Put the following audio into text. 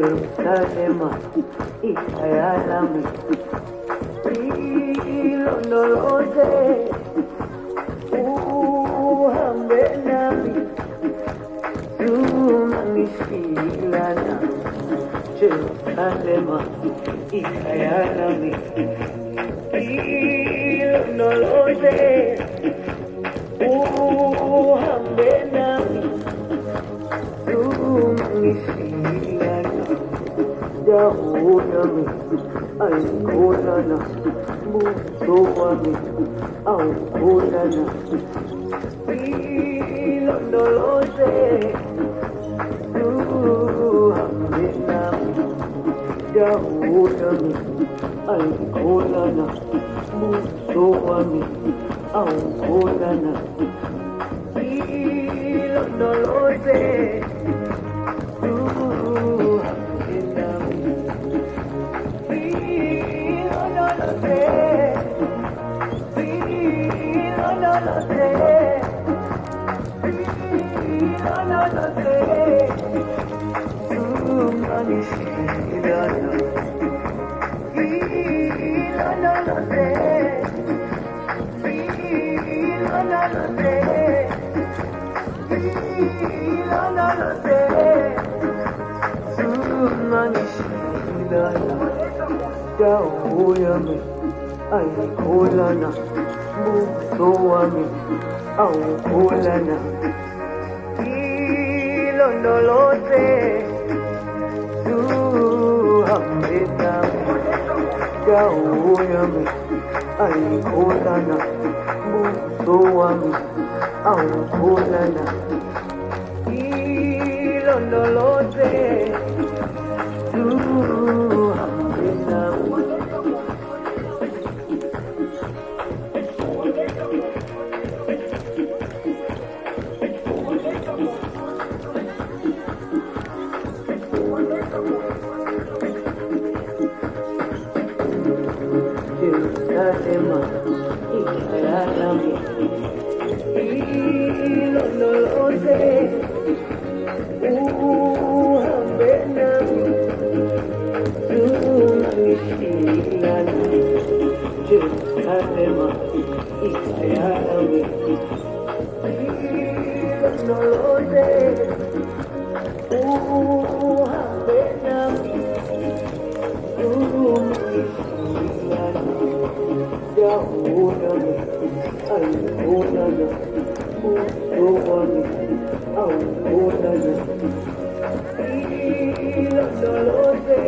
Jerusalema ikayalami ilondoloze uhambe nami tunangishilana Jerusalema ikayalami ilondoloze uhambe nami tunangishilana Dahunami ay kulana Musuwami ay kulana Ilondolose Duhaminami Dahunami ay kulana Musuwami ay kulana Ilondolose Dahuyami ay kulana Musuwami ay kulana Ilondolose Duhaminami Dahuyami ay kulana Musuwami ay kulana Ilondolose Jerusalema ikayalami ilondoloze uhambe nami tunangishilana Jerusalema ikayalami ilondoloze uhambe nami Dahunami ay kulana Musuwami ay kulana Ilondolose